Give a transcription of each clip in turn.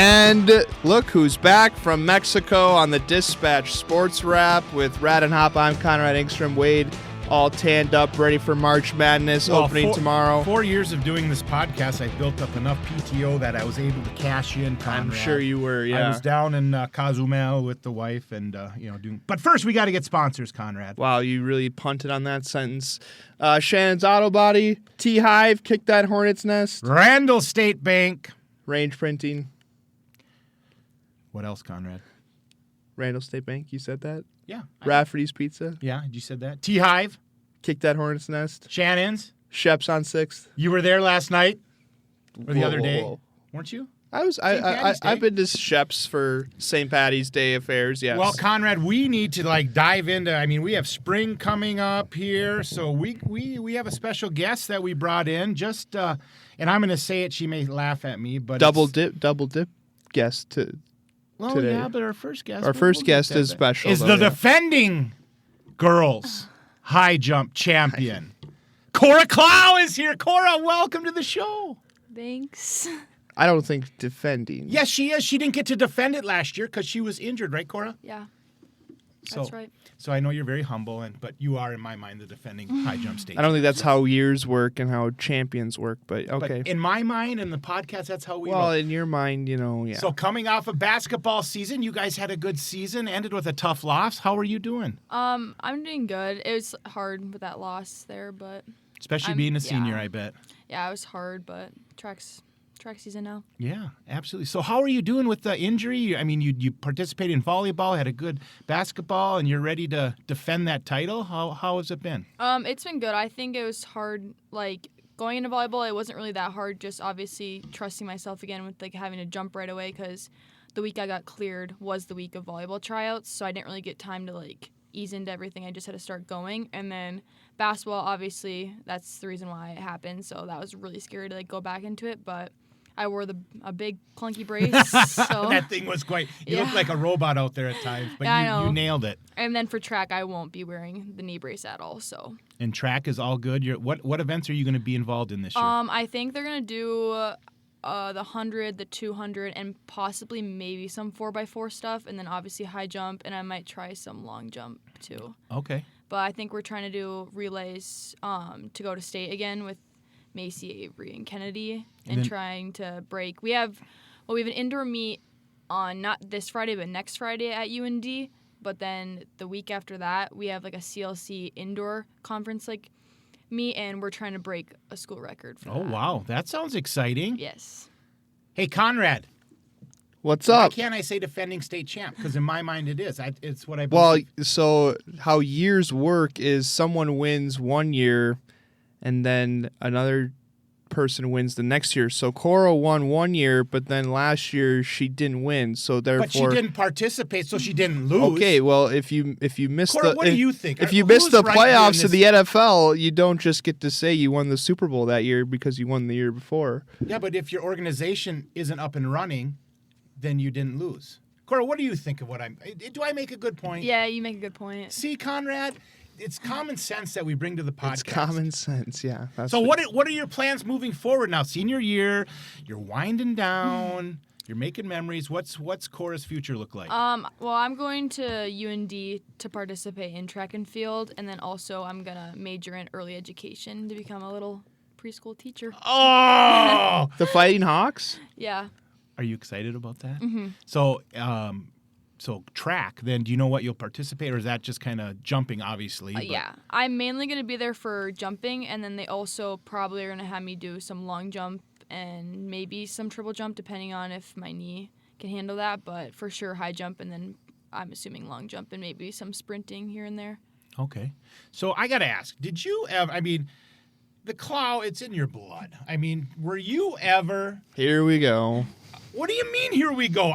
And look who's back from Mexico on the Dispatch Sports Wrap with Rad and Hop. I'm Conrad, Engstrom, Wade, all tanned up, ready for March Madness opening tomorrow. 4 years of doing this podcast, I built up enough PTO that I was able to cash in. Conrad. I'm sure you were, yeah. I was down in Cozumel with the wife and, doing. But first, we got to get sponsors, Conrad. Wow, you really punted on that sentence. Shannon's Auto Body, TeeHive, Kick That Hornet's Nest. Randall State Bank. Range Printing. What else, Conrad? Randall State Bank, you said that? Yeah. Rafferty's Pizza. Yeah, you said that. TeeHive. Kick That Hornet's Nest. Shannon's. Shep's on 6th. You were there last night? Or the other day? Whoa. Weren't you? I've been to Shep's for St. Patty's Day affairs, yes. Well, Conrad, we need to dive into, we have spring coming up here, so we have a special guest that we brought in, and I'm going to say it, she may laugh at me, but double dip guest today. Yeah, but our first guest. Our first guest is special. Is the defending girls high jump champion. Cora Clough is here. Cora, welcome to the show. Thanks. I don't think defending. Yes, she is. She didn't get to defend it last year because she was injured, right, Cora? Yeah, that's right. So I know you're very humble, but you are, in my mind, the defending high jump state. I don't think that's how years work and how champions work, but okay. But in my mind and the podcast, that's how we Well, roll. in your mind, yeah. So coming off a basketball season, you guys had a good season, ended with a tough loss. How are you doing? I'm doing good. It was hard with that loss there, but especially being a senior, I bet. Yeah, it was hard, but track season now. Yeah, absolutely. So how are you doing with the injury? You participated in volleyball, had a good basketball, and you're ready to defend that title. How has it been? It's been good. I think it was hard, going into volleyball, it wasn't really that hard, just obviously trusting myself again with, having to jump right away because the week I got cleared was the week of volleyball tryouts, so I didn't really get time to, ease into everything. I just had to start going. And then basketball, obviously, that's the reason why it happened, so that was really scary to, go back into it, but I wore a big clunky brace. So. That thing was quite. You looked like a robot out there at times, but you nailed it. And then for track, I won't be wearing the knee brace at all. So. And track is all good. What events are you going to be involved in this year? I think they're going to do the 100, the 200, and possibly maybe some 4x4 stuff, and then obviously high jump, and I might try some long jump too. Okay. But I think we're trying to do relays to go to state again with Macy, Avery, and Kennedy, and trying to break. We have an indoor meet on not this Friday, but next Friday at UND. But then the week after that, we have a CLC indoor conference meet, and we're trying to break a school record for that. Oh, wow. That sounds exciting. Yes. Hey, Conrad. What's up? Why can't I say defending state champ? Because in my mind it is. It's what I believe. Well, so how years work is someone wins one year, and then another person wins the next year. So Cora won one year, but then last year she didn't win. So therefore, but she didn't participate, so she didn't lose. Okay, well if you miss Cora, what do you think? If you miss the playoffs of the NFL, you don't just get to say you won the Super Bowl that year because you won the year before. Yeah, but if your organization isn't up and running, then you didn't lose. Cora, what do you think of do I make a good point? Yeah, you make a good point. See, Conrad, it's common sense that we bring to the podcast. It's common sense, yeah. So what are your plans moving forward now? Senior year, you're winding down, you're making memories. What's Cora's future look like? Well, I'm going to UND to participate in track and field, and then also I'm going to major in early education to become a little preschool teacher. Oh! The Fighting Hawks? Yeah. Are you excited about that? Mm-hmm. So track, then do you know what you'll participate, or is that just kind of jumping, obviously? Yeah. I'm mainly going to be there for jumping, and then they also probably are going to have me do some long jump and maybe some triple jump, depending on if my knee can handle that, but for sure high jump, and then I'm assuming long jump and maybe some sprinting here and there. Okay. So I got to ask, did you ever, the Clough, it's in your blood. Were you ever... Here we go. What do you mean, here we go?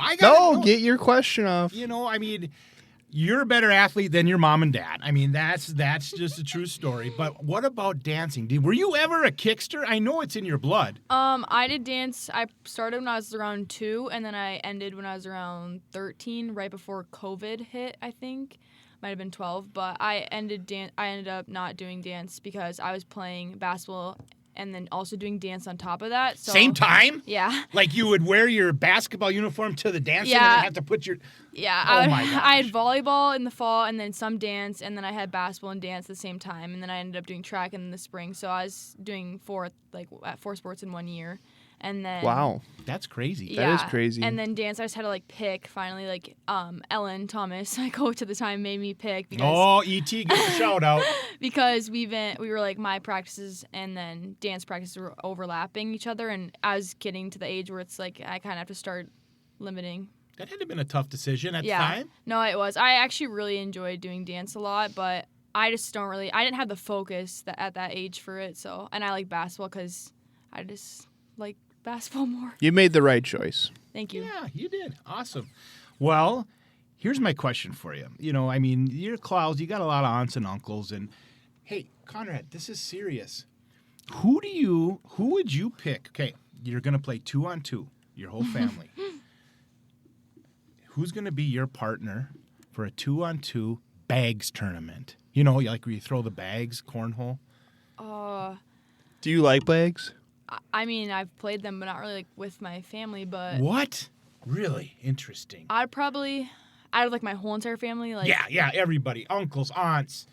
Get your question off. You're a better athlete than your mom and dad. That's just a true story. But what about dancing? Were you ever a kickster? I know it's in your blood. I did dance. I started when I was around 2, and then I ended when I was around 13, right before COVID hit, I think. Might have been 12, but I ended up not doing dance because I was playing basketball and then also doing dance on top of that. So, Same time? Yeah. Like you would wear your basketball uniform to the dancing and Yeah. then have to put your... Yeah, Oh my gosh. I had volleyball in the fall and then some dance, and then I had basketball and dance at the same time, and then I ended up doing track in the spring. So I was doing 4 sports in 1 year, and then Wow. That's crazy. yeah, That is crazy. And then dance, I just had to pick. Finally, Ellen Thomas, my coach at the time, made me pick because Oh, E.T., give a shout out. because we were my practices and then dance practices were overlapping each other, and I was getting to the age where it's I kind of have to start limiting. That had to have been a tough decision at the Yeah. time. No, it was. I actually really enjoyed doing dance a lot, but I just don't really. I didn't have the focus at that age for it. So, and I like basketball because I just like basketball more. You made the right choice. Thank you. Yeah, you did. Awesome. Well, here's my question for you. You're Cloughs. You got a lot of aunts and uncles. And, hey, Conrad, this is serious. Who would you pick? Okay, you're going to play 2-on-2, your whole family. Who's going to be your partner for a 2-on-2 bags tournament? Where you throw the bags, cornhole? Do you like bags? I mean, I've played them, but not really with my family. But What? Really interesting. I'd like my whole entire family. Yeah, everybody. Uncles, aunts,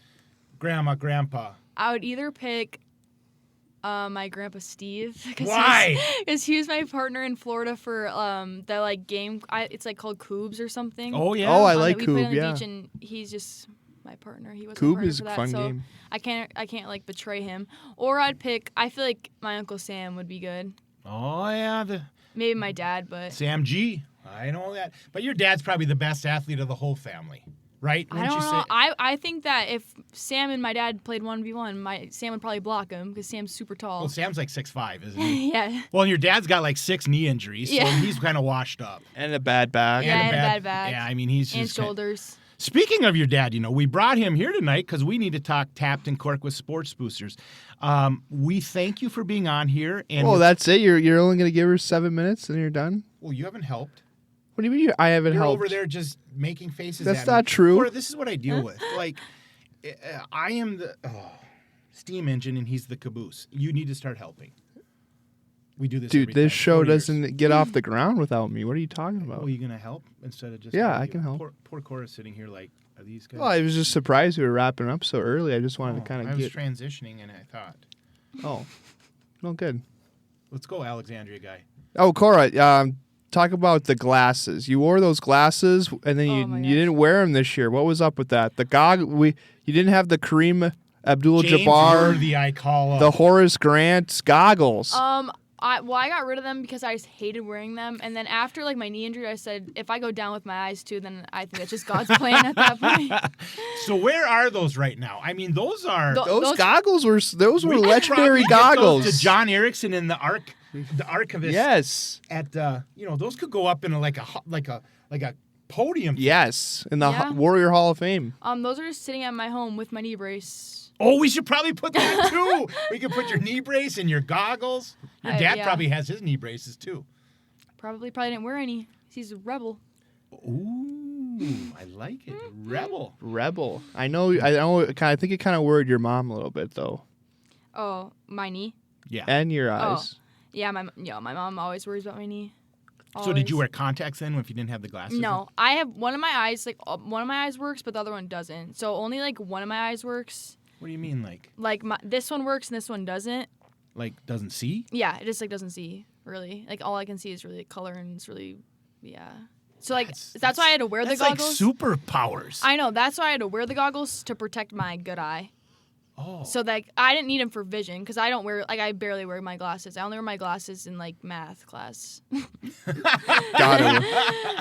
grandma, grandpa. I would either pick my grandpa Steve. Why? Because he was my partner in Florida for the game. It's called Coombs or something. Oh, yeah. Oh, I like we played on Coob, the yeah. beach, and he's just my partner. He was Coob partner is for a that, fun so game. I can't betray him. Or I'd pick. I feel like my Uncle Sam would be good. Oh, yeah. Maybe my dad, but Sam G. I know that. But your dad's probably the best athlete of the whole family, right? I don't know. I think that if Sam and my dad played 1v1, Sam would probably block him because Sam's super tall. Well, Sam's like 6'5", isn't he? Yeah. Well, and your dad's got 6 knee injuries, so Yeah. he's kind of washed up. And a bad back. Yeah, and a bad back. Yeah, I mean, he's And just shoulders. Speaking of your dad, we brought him here tonight because we need to talk Tapped and Cork with Sports Boosters. We thank you for being on here. And Oh, that's it? You're only going to give her 7 minutes and you're done? well, you haven't helped. What do you mean I haven't You're helped? over there just making faces That's at me. not true. Cora, this is what I deal with. I am the steam engine and he's the caboose. You need to start helping. We do this Dude, every this time. show 4 years. doesn't get off the ground without me. What are you talking about? Oh, you going to help instead of just... Yeah, I can help. Poor Cora's sitting here are these guys... Well, I was just surprised we were wrapping up so early. I just wanted to kind I of was get... transitioning and I thought, Oh, no good. let's go Alexandria guy. Oh, Cora, talk about the glasses. You wore those glasses, and then Oh my you gosh. didn't wear them this year. What was up with that? You didn't have the Kareem James Abdul-Jabbar, Worthy, I call him. the Horace Grant goggles. I got rid of them because I just hated wearing them. And then after my knee injury, I said if I go down with my eyes too, then I think that's just God's plan at that point. So where are those right now? I mean, those are... those goggles were We could legendary probably get those goggles. to John Erickson in the archivist. Yes. At those could go up in like a podium. Yes, in the Yeah. Warrior Hall of Fame. Those are just sitting at my home with my knee brace. Oh, we should probably put that too. We could put your knee brace and your goggles. Your dad yeah. probably has his knee braces too. Probably didn't wear any. He's a rebel. Ooh, I like it. Rebel. Rebel. I know. I think it kind of worried your mom a little bit though, Oh, my knee. Yeah. and your eyes. Yeah, my mom always worries about my knee. So did you Always. wear contacts then if you didn't have the glasses? No, I have one of my eyes. One of my eyes works, but the other one doesn't. So only one of my eyes works. What do you mean, This one works and this one doesn't. doesn't see? Yeah, it just doesn't see really. All I can see is really color, and it's really, yeah. So that's why I had to wear the That's goggles. like superpowers. I know, that's why I had to wear the goggles to protect my good eye. Oh. So I didn't need them for vision because I don't wear I barely wear my glasses. I only wear my glasses in math class.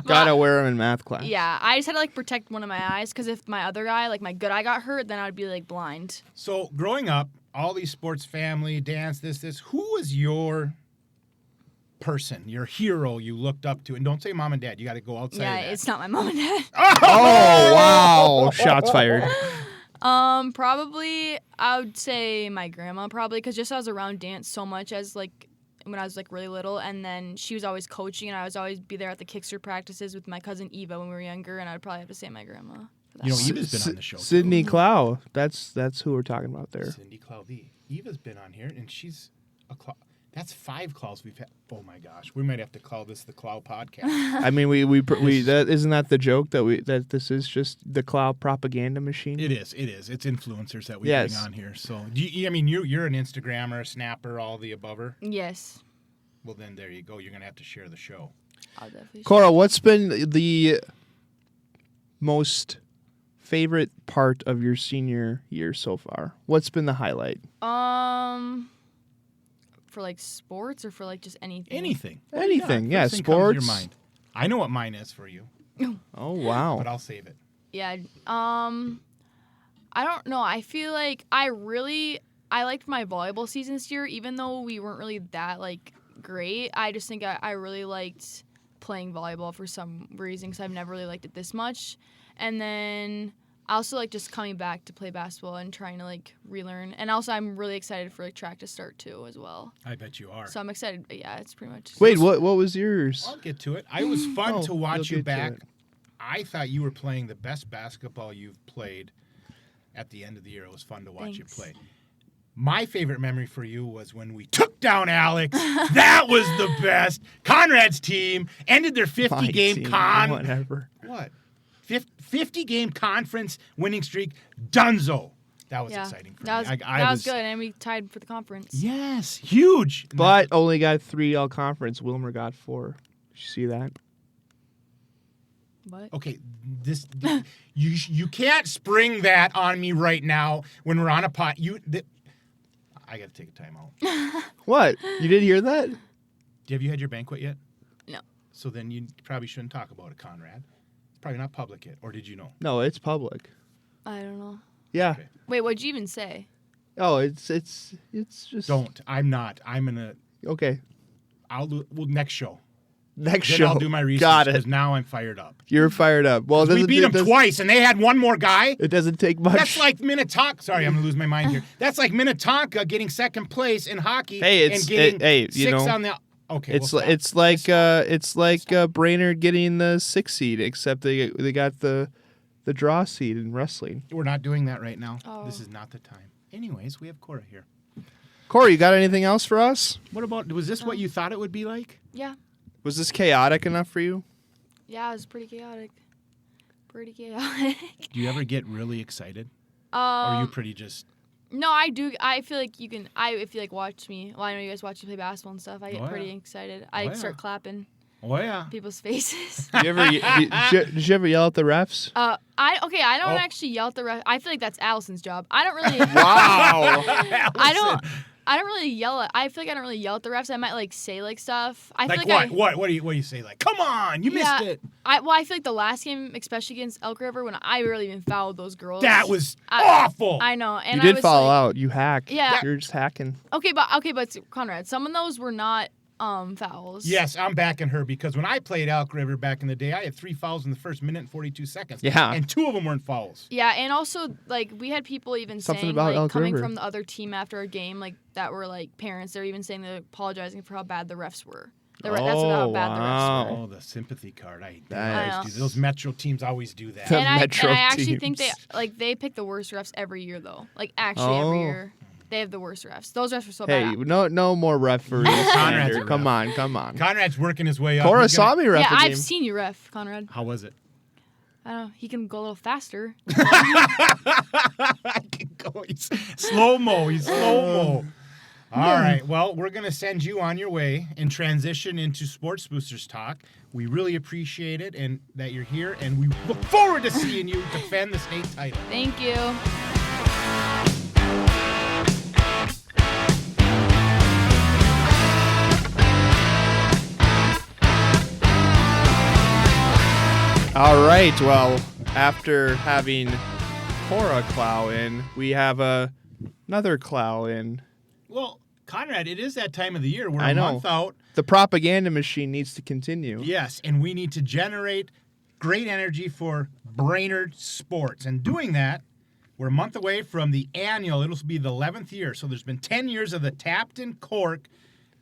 Gotta wear them in math class. Yeah, I just had to protect one of my eyes because if my other eye, my good eye, got hurt, then I would be blind. So growing up, all these sports, family, dance, this, who was your person, your hero you looked up to? And don't say mom and dad. You got to go outside Yeah, of that. it's not my mom and dad. Oh wow! Shots fired. Probably I would say my grandma probably because just I was around dance so much as when I was really little, and then she was always coaching, and I was always be there at the kickster practices with my cousin Eva when we were younger, and I'd probably have to say my grandma. for that. Eva's been on the show. Sydney Clough. That's who we're talking about there. Cindy Clough. Eva's been on here, and she's That's 5 Cloughs we've had. Oh my gosh, we might have to call this the Clough podcast. I mean, we that isn't that the joke that this is just the Clough propaganda machine. It is. It's influencers that we Yes. bring on here. So, I mean, you're an Instagrammer, a snapper, all the abover. Yes. Well, then there you go. You're gonna have to share the show. I'll definitely. Cora, what's been the most favorite part of your senior year so far? What's been the highlight? For like sports or for like just anything? Anything. Anything, yeah, First thing comes to sports. your mind. I know what mine is for you, Oh wow! but I'll save it. Yeah. I don't know. I feel like I liked my volleyball season this year, even though we weren't really that like great. I just think I really liked playing volleyball for some reason because I've never really liked it this much. And then I also like just coming back to play basketball and trying to like relearn. And also I'm really excited for like track to start too as well. I bet you are. So I'm excited. But yeah, it's pretty much. Wait, what was yours? I'll get to it. It was fun to watch you'll you get to back. it. I thought you were playing the best basketball you've played at the end of the year. It was fun to watch you Thanks. play. My favorite memory for you was when we took down Alex. That was the best. Conrad's team ended their 50-game Whatever. What? 50-game conference winning streak. Dunzo. That was exciting for that me. was, that was good, and we tied for the conference. Yes, huge. But only got 3 all conference. Wilmer got 4. Did you see that? What? Okay, you can't spring that on me right now when we're on a pot. I got to take a time out. What? You didn't hear that? Have you had your banquet yet? No. So then you probably shouldn't talk about it, Conrad. It's probably not public yet, or did you know? No, it's public. I don't know. Yeah. Okay. Wait, what'd you even say? Oh, it's just Don't. I'm not. I'm gonna. Okay. Next show. Next Then show. I'll do my research. Got it. Because now I'm fired up. You're fired up. Well, We beat them twice, and they had one more guy. It doesn't take much. That's like Minnetonka. Sorry, I'm gonna lose my mind here. That's like Minnetonka getting second place in hockey. Hey, and getting you 6 know, on the. Okay, it's like Brainerd getting the 6th seed, except they got the draw seed in wrestling. we're not doing that right now. Oh. This is not the time. Anyways, we have Cora here. Corey, you got anything else for us? What about? Was this what you thought it would be like? Yeah. Was this chaotic enough for you? Yeah, it was pretty chaotic. Do you ever get really excited, or Um, are you pretty just? No, I do. I feel like you can. If you like watch me, well, I know you guys watch me play basketball and stuff. I get Oh, pretty yeah. excited. I Oh, yeah. start clapping Oh yeah. people's faces. Did you ever yell at the refs? I don't Oh. actually yell at the ref. I feel like that's Allison's job. I don't really. Wow. I don't really yell at. I feel like I don't really yell at the refs. I might like say like stuff. I Like feel like what do you say? Like, come on, you missed it. I feel like the last game, especially against Elk River, when I really even fouled those girls. That was awful. I know, and You I did was fall like, out. You hack. Yeah. You're just hacking. Okay, but Conrad, some of those were not fouls. Yes, I'm backing her because when I played Elk River back in the day, I had 3 fouls in the first minute and 42 seconds. Yeah. And 2 of them weren't fouls. Yeah, and also like we had people even Something saying about like Elk coming River. from the other team after a game like that were like parents. They're even saying they're apologizing for how bad the refs were. That's how bad the refs were. Oh, the sympathy card. I Always do. Those Metro teams always do that. The And Metro I actually think teams. they pick the worst refs every year though. Like actually every year they have the worst refs. Those refs were so Hey, bad. no more referees. Conrad's a Come ref. on. Conrad's working his way up. Cora He's gonna- saw me ref Yeah, a game. I've seen you ref, Conrad. How was it? I don't know. He can go a little faster. I can go. He's slow-mo. He's slow-mo. All right. Well, we're going to send you on your way and transition into Sports Boosters Talk. We really appreciate it and that you're here, and we look forward to seeing you defend the state title. Thank you. All right. Well, after having Cora Clough in, we have another Clough in. Well, Conrad, it is that time of the year. We're I a know. month out. The propaganda machine needs to continue. Yes, and we need to generate great energy for Brainerd sports. And doing that, we're a month away from the annual. It'll be the 11th year. So there's been 10 years of the Tapton Cork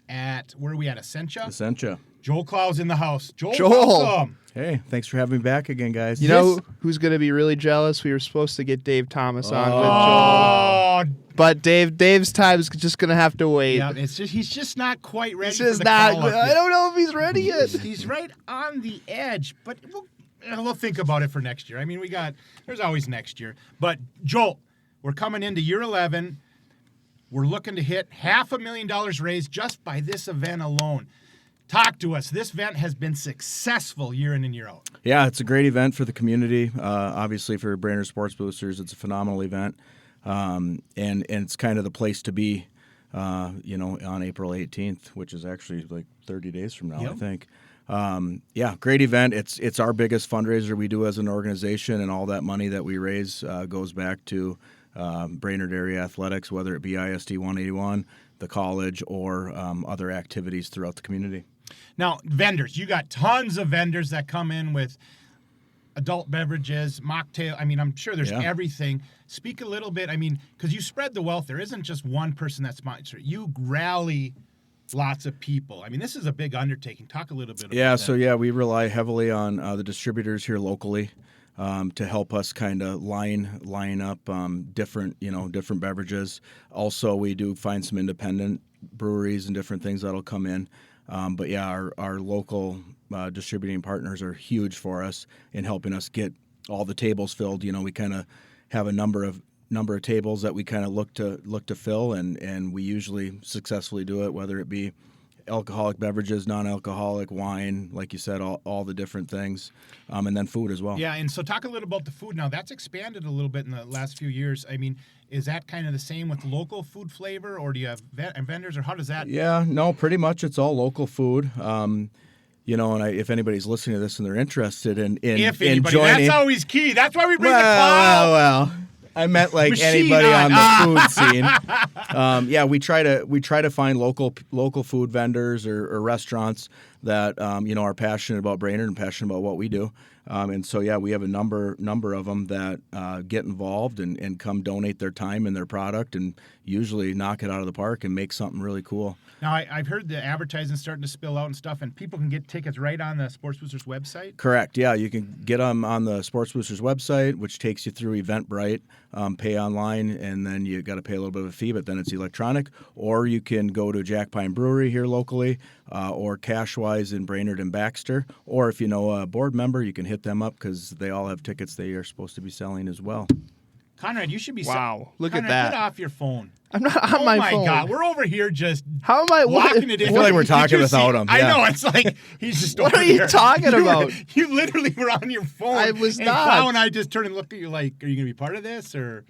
at, where are we at, Essentia? Essentia. Joel Clough's in the house. Joel. Welcome. Hey, thanks for having me back again, guys. You know who's going to be really jealous? We were supposed to get Dave Thomas on with Joel. Oh, But Dave's time is just gonna have to wait. Yeah, it's just he's just not quite ready. He's for just the not. call-up I yet. don't know if he's ready yet. He's right on the edge, but we'll think about it for next year. I mean, there's always next year. But Joel, we're coming into year 11. We're looking to hit $500,000 raised just by this event alone. Talk to us. This event has been successful year in and year out. Yeah, it's a great event for the community. Obviously, for Brainerd Sports Boosters, it's a phenomenal event, and it's kind of the place to be. On April 18th, which is actually like 30 days from now, Yep. I think. Great event. It's our biggest fundraiser we do as an organization, and all that money that we raise goes back to Brainerd area athletics, whether it be ISD 181, the college, or other activities throughout the community. Now, vendors. You got tons of vendors that come in with adult beverages, mocktail. I mean, I'm sure there's everything. Speak a little bit. I mean, because you spread the wealth. There isn't just one person that's sponsored. You rally lots of people. I mean, this is a big undertaking. Talk a little bit about that. So we rely heavily on the distributors here locally to help us kind of line up different beverages. Also, we do find some independent breweries and different things that'll come in. Our local distributing partners are huge for us in helping us get all the tables filled. We kind of have a number of tables that we kind of look to fill, and we usually successfully do it, whether it be alcoholic beverages, non-alcoholic, wine, like you said, all the different things, and then food as well. Yeah, and so talk a little about the food now. That's expanded a little bit in the last few years. I mean, is that kind of the same with local food flavor, or do you have vendors, or how does that? Yeah, no, pretty much it's all local food. If anybody's listening to this and they're interested in Anybody, joining, that's always key. That's why we bring the cloud. Well. I meant like Machine anybody on. on the food scene. We try to find local food vendors or restaurants that are passionate about Brainerd and passionate about what we do. We have a number of them that get involved and come donate their time and their product, and usually knock it out of the park and make something really cool. Now, I've heard the advertising starting to spill out and stuff, and people can get tickets right on the Sports Boosters website? Correct, yeah. You can get them on the Sports Boosters website, which takes you through Eventbrite, pay online, and then you got to pay a little bit of a fee, but then it's electronic. Or you can go to Jack Pine Brewery here locally, or Cashwise in Brainerd and Baxter. Or if you know a board member, you can hit them up because they all have tickets they are supposed to be selling as well. Conrad, you should be... Wow, look at Conrad, that. Get off your phone. I'm not on my phone. Oh, my God. We're over here just How am I walking it in. I feel like we're talking without him. I Yeah. know. It's like he's just What over are you there. talking about? You literally were on your phone. I was and not. Clough and I just turned and looked at you like, are you going to be part of this? Or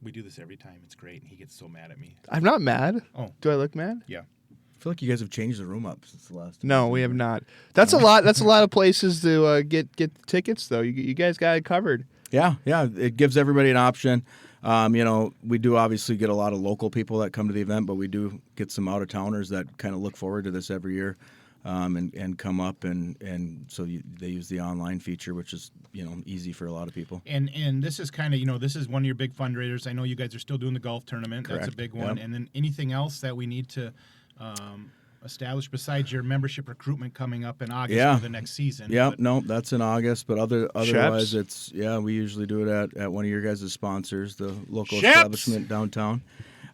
we do this every time. It's great. And he gets so mad at me. I'm not mad. Oh. Do I look mad? Yeah. I feel like you guys have changed the room up since the last time. No, we have not. That's a lot. That's a lot of places to get tickets, though. You guys got it covered. Yeah. It gives everybody an option. We do obviously get a lot of local people that come to the event, but we do get some out-of-towners that kind of look forward to this every year and come up. And so they use the online feature, which is, easy for a lot of people. And this is kind of, this is one of your big fundraisers. I know you guys are still doing the golf tournament. Correct. That's a big one. Yep. And then anything else that we need to establish besides your membership recruitment coming up in August for the next season? Yeah, no, that's in August. But otherwise, Shep's? we usually do it at one of your guys' sponsors, the local Shep's! establishment downtown.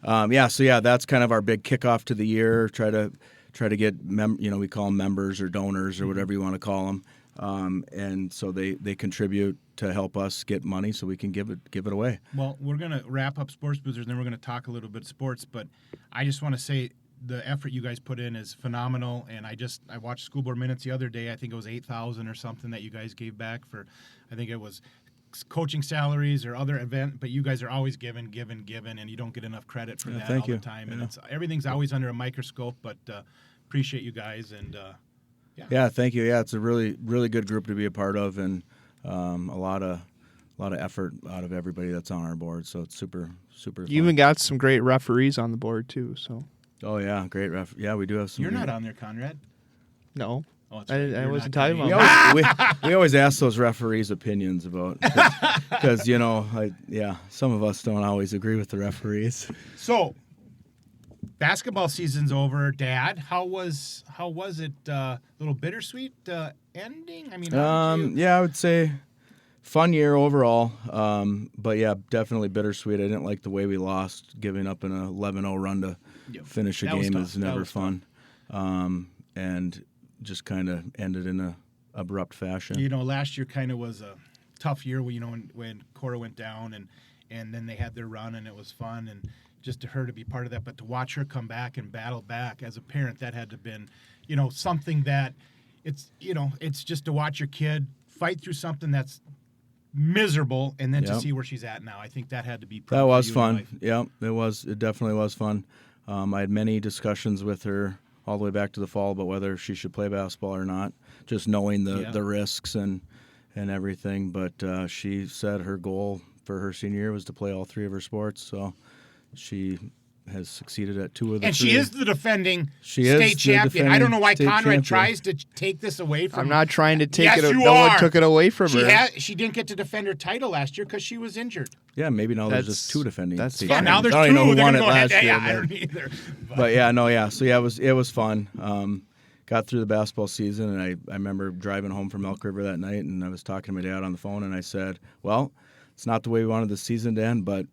That's kind of our big kickoff to the year. Try to get we call them members or donors or whatever you want to call them, and so they contribute to help us get money so we can give it away. Well, we're going to wrap up Sports Boosters, and then we're going to talk a little bit of sports. But I just want to say the effort you guys put in is phenomenal. And I watched School Board Minutes the other day. I think it was $8,000 or something that you guys gave back for. I think it was coaching salaries or other event. But you guys are always giving, and you don't get enough credit for that all the time. And everything's always under a microscope. But appreciate you guys and. Yeah, thank you. Yeah, it's a really, really good group to be a part of, and a lot of effort out of everybody that's on our board. So it's super, super fun. You even got some great referees on the board too. So Oh yeah, great ref. Yeah, we do have some. You're not on there, Conrad. no, Oh, that's right. I You're wasn't not talking gonna about. be- that. we always ask those referees' opinions about because some of us don't always agree with the referees. So, basketball season's over. Dad, how was it? A little bittersweet ending. I mean, how did you- Yeah, I would say fun year overall. But yeah, definitely bittersweet. I didn't like the way we lost, giving up an 11-0 run to finish a That was game tough. is That never was fun. And just kind of ended in a abrupt fashion. You know, last year kind of was a tough year. You know, when Cora went down and then they had their run and it was fun and just to her to be part of that. But to watch her come back and battle back as a parent, that had to have been, you know, something that it's just to watch your kid fight through something that's miserable and then to see where she's at now. I think that had to be That was fun. Yeah, it was. It definitely was fun. I had many discussions with her all the way back to the fall about whether she should play basketball or not, just knowing the risks and everything. But she said her goal for her senior year was to play all three of her sports. So she has succeeded at two of the and three. she is the defending She is state the champion. I don't know why defending state Conrad champion. tries to take this away from I'm her. not trying to take Yes, it. you No one are. took it away from her. She didn't get to defend her title last year because she was injured. Yeah, maybe now there's That's- just two defending. that's state fine. Yeah, now champions. there's I don't two. even know who They're won gonna it go last head- year. Yeah, I but- don't either. But yeah, no, yeah. So yeah, it was fun. Got through the basketball season, and I remember driving home from Elk River that night, and I was talking to my dad on the phone, and I said, "Well, it's not the way we wanted the season to end, but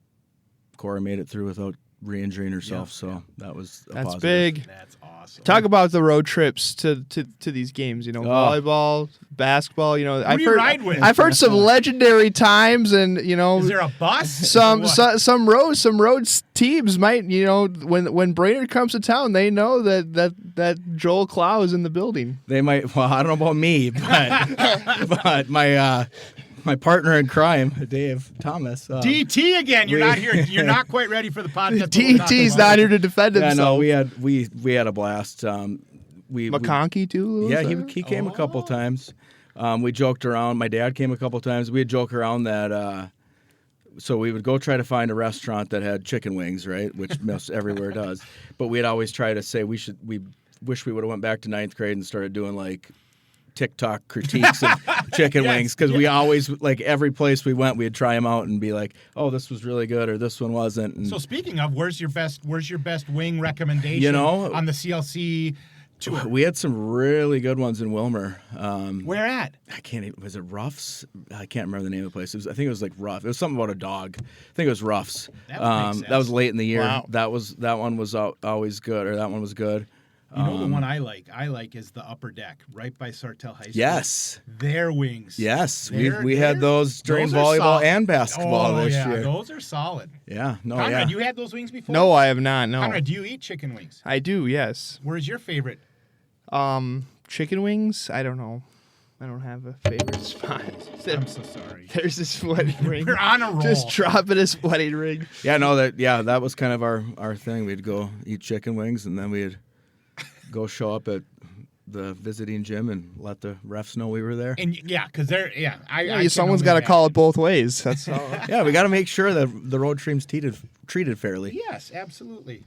Cora made it through without re-injuring herself, so that was a That's positive." big. That's awesome. Talk about the road trips to these games. You know, volleyball, basketball. You know, Who do you ride with? I've heard some legendary times, and you know, Is there a bus? some What? some road teams might, you know, when Brainerd comes to town, they know that Joel Clough is in the building. They might. Well, I don't know about me, but my partner in crime, Dave Thomas. DT again. You're not here. You're not quite ready for the podcast. but we'll talk DT's about not it. here to defend Yeah, himself. no, we had a blast. McConkey too. Yeah, he came a couple times. We joked around. My dad came a couple times. We'd joke around that. So we would go try to find a restaurant that had chicken wings, right? Which most everywhere does. But we'd always try to say we wish we would have went back to 9th grade and started doing like TikTok critiques of chicken wings, because we always, like, every place we went, we'd try them out and be like, "Oh, this was really good," or "This one wasn't." And So speaking of, where's your best wing recommendation? You know, on the CLC tour. we had some really good ones in Wilmer. Where at? I can't even, was it Ruff's? I can't remember the name of the place. I think it was like Ruff. It was something about a dog. I think it was Ruff's. That would make sense. That was late in the year. Wow. That one was always good, or that one was good. You know the one I like is the Upper Deck, right by Sartell High School. Yes. Their wings. Yes, They're- we had those during those are volleyball solid. and basketball this yeah, year. those are solid. Yeah, no, Conrad, yeah. you had those wings before? No, I have not. No, Conrad, do you eat chicken wings? I do. Yes. Where's your favorite? Chicken wings. I don't know. I don't have a favorite spot. I'm so sorry. There's a sweaty ring. We're on a roll. Just dropping a sweaty ring. Yeah, no, that was kind of our thing. We'd go eat chicken wings, and then we'd go show up at the visiting gym and let the refs know we were there. And yeah, because they're I Yeah, can someone's only got to call it imagine. both ways. That's all. Yeah, we got to make sure that the road team's treated fairly. Yes, absolutely.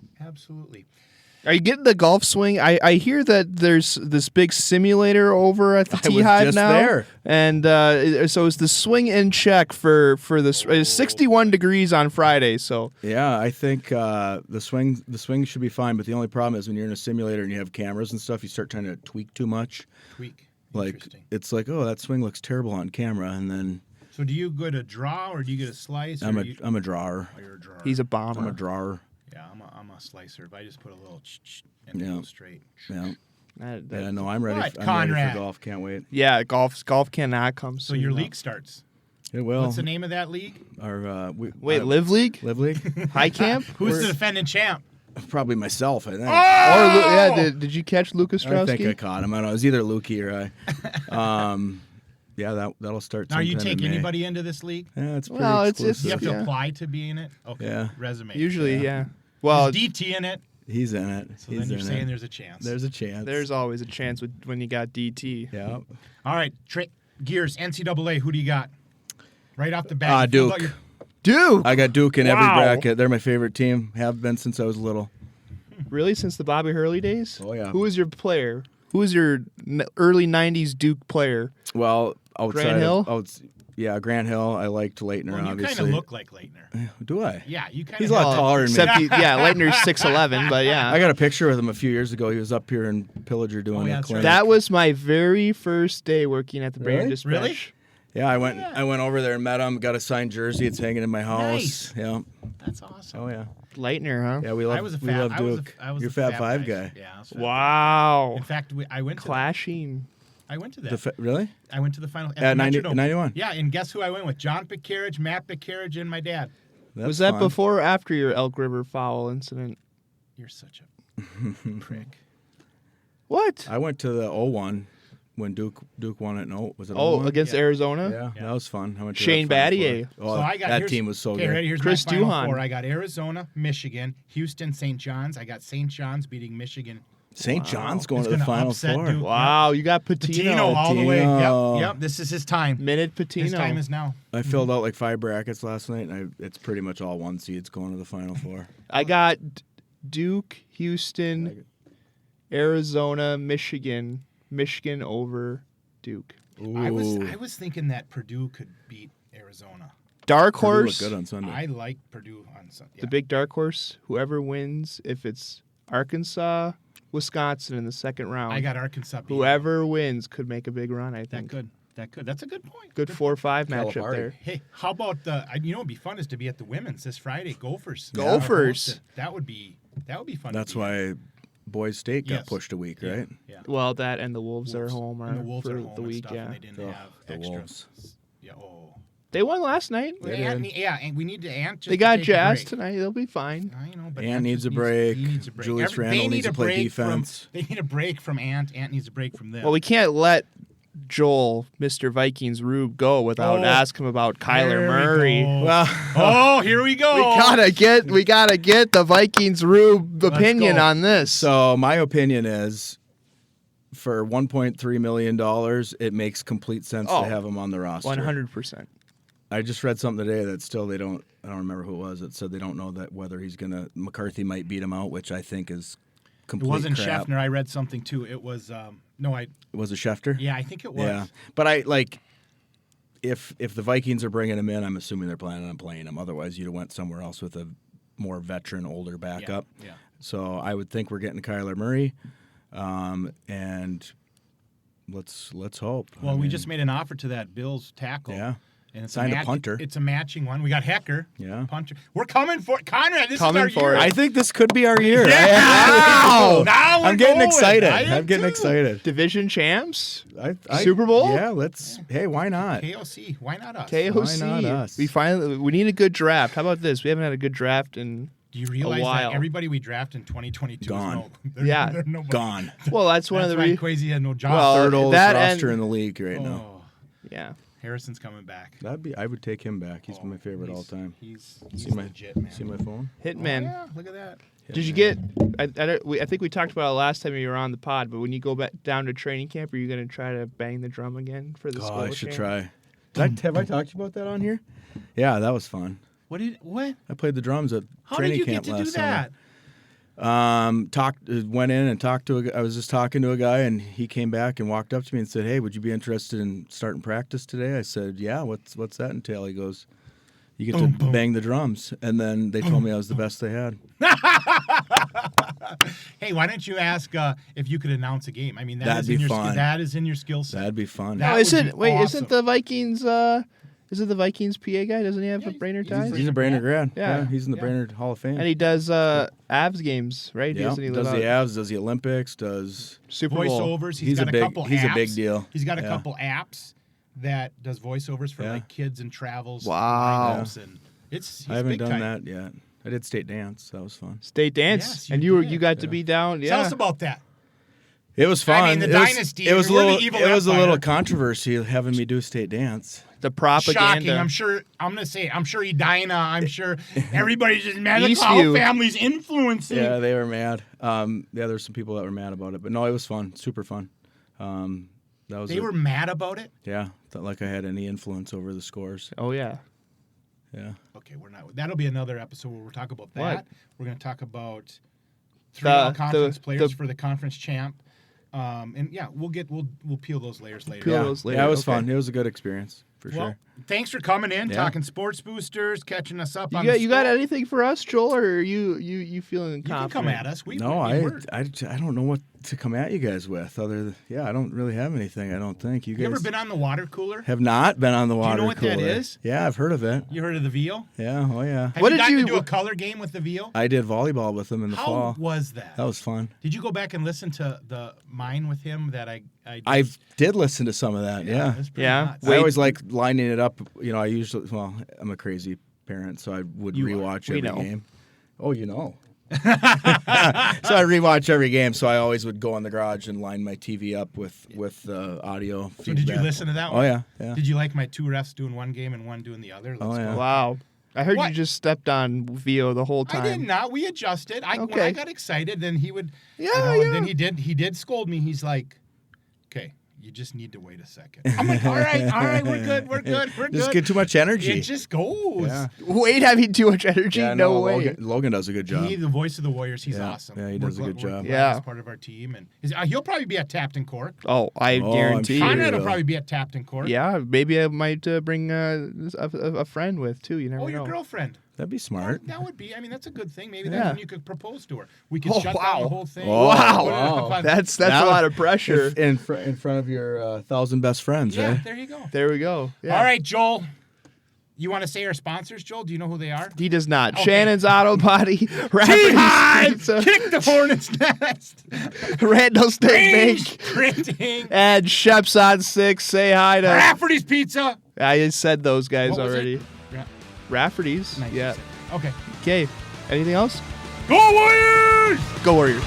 Are you getting the golf swing? I hear that there's this big simulator over at the I was TeeHive just now, there. and so is the swing in check for this? It's 61 degrees on Friday, so Yeah, I think the swing should be fine, but the only problem is when you're in a simulator and you have cameras and stuff, you start trying to tweak too much. Tweak. Like Interesting. it's like, oh, that swing looks terrible on camera, and then So do you get a draw or do you get a slice? I'm or a drawer. you're a drawer. he's a I'm bomber. a drawer. Yeah, I'm a slicer. If I just put a little and Yeah. go straight. Yeah. That- Yeah, no, I'm ready. What, I'm ready Conrad? for golf. Can't wait. yeah, golf cannot come So soon your enough. league starts. It will. What's the name of that league? Our Wait, Live League, Live League? High Camp, Who's Or- the defending champ? Probably myself, I think. Or Oh! yeah, did you catch Lucas I think I Strowski? caught him. I don't know. It was either Lukey or I. Yeah, that'll start. Now, are you sometime in take May. anybody into this league? Yeah, it's pretty Well, it's- exclusive. Do you have to Yeah. apply to be in it? Okay. Yeah. Resume. Usually, yeah. Well, Is DT in it? He's in it. So He's then you're in saying it. there's a chance. There's a chance. there's always a chance when you got DT. Yeah. All right, Gears, NCAA, who do you got? Right off the bat. Duke. About your- Dude, I got Duke in every Wow. bracket. They're my favorite team. Have been since I was little. really, since the Bobby Hurley days? Oh, yeah. Who was your player? Who was your early '90s Duke player? Well, outside Grant Hill? Yeah, Grant Hill. I liked Leitner, Well, you obviously. kind of look like Leitner. Do I? Yeah, you kind of. He's a lot taller than me. Except Leitner's 6'11", but yeah. I got a picture with him a few years ago. He was up here in Pillager doing Oh, yeah, a that's clinic. right. That was my very first day working at the Brainerd Really? Dispatch. Really? Yeah, I went over there and met him. Got a signed jersey. It's hanging in my house. Nice. Yeah. That's awesome. Oh yeah. Lightner, huh? Yeah, we love Duke. You're a Fab Fab Five guy. Yeah. I was Fab Wow. In fact, I went to Clashing. I went to that. Really? I went to the final At the 91. Yeah, and guess who I went with? John Picarage, Matt Picarage, and my dad. That's Was that fun. before or after your Elk River foul incident? You're such a prick. What? I went to the 01 when Duke won it. No, was it? Oh, 01? against Yeah. Arizona? Yeah, that was fun. I went to Shane that Final Battier. Four. Oh, So I got that team was so okay, good. ready? Here's Chris my final Duhon. four. I got Arizona, Michigan, Houston, St. John's. I got St. John's beating Michigan. St. John's going It's to the gonna Final upset Four. Duke. Wow, you got Patino Patino. all the way. Patino. Yep. This is his time. Minute His Patino. time is now. I filled out like 5 brackets last night, and it's pretty much all 1 seeds going to the Final Four. I got Duke, Houston, Arizona, Michigan. Michigan over Duke. I was thinking that Purdue could beat Arizona. Dark Purdue horse. looked good on Sunday. I like Purdue on Sunday. The big dark horse. Whoever wins, if it's Arkansas, Wisconsin in the second round, I got Arkansas. beating whoever wins could make a big run. I that think. could. That's a good point. Good 4-5 matchup Calipari. there. Hey, how about you know what'd be fun is to be at the women's this Friday. Gophers. Gophers. That would be fun. That's to be at. why Boys State got Yes. pushed a week, Yeah, right? Yeah. Well, that and the Wolves are home And the are Wolves for are home the and week. stuff, Yeah, and they didn't Oh, have the extra. Wolves. Yeah. Oh. they won last night. Well, and we need to Ant. Just They to ant take a Jazz break. tonight. They'll be fine. I know, but Ant needs just a break. He needs a break. Julius they Randall need needs a to play break defense. They need a break from Ant. Ant needs a break from them. Well, we can't let Joel, Mr. Vikings Rube, go without asking him about Kyler There we Murray. go. Well, Oh, here we go. We gotta get the Vikings Rube opinion go. on this. so my opinion is, for $1.3 million, it makes complete sense Oh, to have him on the roster. 100%. I just read something today that still I don't remember who it was. It said they don't know that whether McCarthy might beat him out, which I think is It complete wasn't crap. Scheffner. I read something too. It was Was it Schefter? Yeah, I think it was. Yeah, but I like if the Vikings are bringing him in, I'm assuming they're planning on playing him. Otherwise, you'd have went somewhere else with a more veteran, older backup. Yeah. So I would think we're getting Kyler Murray, and let's hope. Well, I we mean, just made an offer to that Bills tackle. Yeah. And it's Signed a punter. It's a matching one. We got Hecker. Yeah. Punter. We're coming for it. Conrad, this Coming is our for year. it. I think this could be our year. Wow. Now we're I'm getting going. excited. I am I'm getting too. excited. Division champs? I- Super Bowl? Yeah, let's. Hey, why not? KOC. Why not us? KOC. Why not us? We need a good draft. How about this? We haven't had a good draft in Do you realize while. that everybody we draft in 2022 Gone. is no? Yeah. They're nobody. Gone. Well, that's one That's of why the Quasi had no job. Well, Third oldest that roster and- in the league right now. Oh, yeah. Harrison's coming back. I would take him back. He's Oh, my favorite all he's- time. He's See my legit, man. See my phone? Hitman. Oh, yeah, look at that. Did you get? I think we talked about it last time you were on the pod. But when you go back down to training camp, are you going to try to bang the drum again for the Oh, school I should champ? try. Have I talked to you about that on here? Yeah, that was fun. What? I played the drums at How training did you camp get to do last that? summer. Went in and talked to I was just talking to a guy, and he came back and walked up to me and said, "Hey, would you be interested in starting practice today?" I said, "Yeah." What's that entail? He goes, "You get to bang the drums." And then they told me I was the best they had. Hey, why don't you ask if you could announce a game? I mean, That'd is in be your fun. That is in your skill set. That'd be fun. That Oh, would isn't be wait? awesome. Isn't the Vikings? Is it the Vikings PA guy? Doesn't he have a Brainerd ties? He's a Brainerd grad. Yeah. He's in the Yeah. Brainerd Hall of Fame. And he does Avs games, right? yeah. Doesn't he Does live the out Avs? Does the Olympics? Does Super Bowl? Voiceovers. He's got a big- couple he's a apps. big deal. He's got a Yeah. couple apps that does voiceovers for Yeah. like kids and travels. Wow. lineups, and he's I haven't big done time. that yet. I did state dance. That was fun. State dance, Yes, and you did. you got to be down. Yeah. Tell us about that. It was fun. I mean, the it was, dynasty, It was a we're the little. evil It was a empire. little controversy having me do state dance. the propaganda. Shocking. I'm sure. I'm gonna say. I'm sure Edina. I'm sure everybody's just mad. The Eastview. Clough family's influencing. Yeah, they were mad. There's some people that were mad about it, but no, it was fun. Super fun. That was. They were mad about it. Yeah, felt like I had any influence over the scores. Oh yeah. Yeah. Okay, we're not. That'll be another episode where we'll talk about that. What? We're going to talk about three The- all-conference the- players the- for the conference champ. And yeah, we'll peel those layers later. Peel Yeah. those later. Yeah, it was Okay. fun. It was a good experience for Well, sure. thanks for coming in, Yeah. talking sports boosters, catching us up You on got the you got score. anything for us, Joel, or are you feeling You confident? can come at us. No, I don't know what to come at you guys with. I don't really have anything. I don't think you guys. You ever been on the water cooler? Have not been on the water know what cooler. that is? Yeah, I've heard of it. You heard of the VO? Yeah, oh yeah. Have What you did gotten you- to do a color game with the VO? I did volleyball with him in the How fall. was that? That was fun. Did you go back and listen to the mine with him that I did? I did listen to some of that. Yeah. That's pretty Yeah. nuts. I always like lining it up. I usually, I'm a crazy parent, so I would You are. rewatch We every know. game. Oh, you know. So I rewatch every game. So I always would go in the garage and line my TV up with audio. So did you feedback. listen to that Oh one? yeah. Did you like my 2 refs doing one game and one doing the other? Let's Oh, yeah. go. Wow. I heard What? you just stepped on VO the whole time. I did not. We adjusted. When Okay. I got excited, then he would. Yeah, And yeah. then he did scold me. He's like, "Okay, you just need to wait a second." I'm like, "All right, we're good. Just get too much energy. It just goes. Yeah. Wait, having too much energy? Yeah, no way. Logan does a good job. He's the voice of the Warriors. He's Yeah. awesome. Yeah, he does a good job. Yeah. He's part of our team, and he'll probably be at Tapton Court. Oh, I Oh, I'm guarantee. sure. Conrad you. will probably be at Tapton Court. Yeah, maybe I might bring a friend with too. You never Oh, your know. girlfriend. That'd be smart. That would be. I mean, that's a good thing. Maybe Yeah. that's when you could propose to her. We could Oh, shut down wow. the whole thing. Oh, Wow. Put it up on- That's Now- a lot of pressure. In front of your 1,000 best friends, yeah. right? There you go. There we go. Yeah. All right, Joel. You want to say our sponsors, Joel? Do you know who they are? He does not. Okay. Shannon's Auto Body, Rafferty's TeeHive! Pizza, Kick the hornet's nest. Randall Steak Range Bake, Printing. and Shep's on 6. Say hi to. Rafferty's Pizza. I just said those guys What was it? already. Yeah. Rafferty's. Nice. Yeah. Okay. Okay. Anything else? Go Warriors! Go Warriors.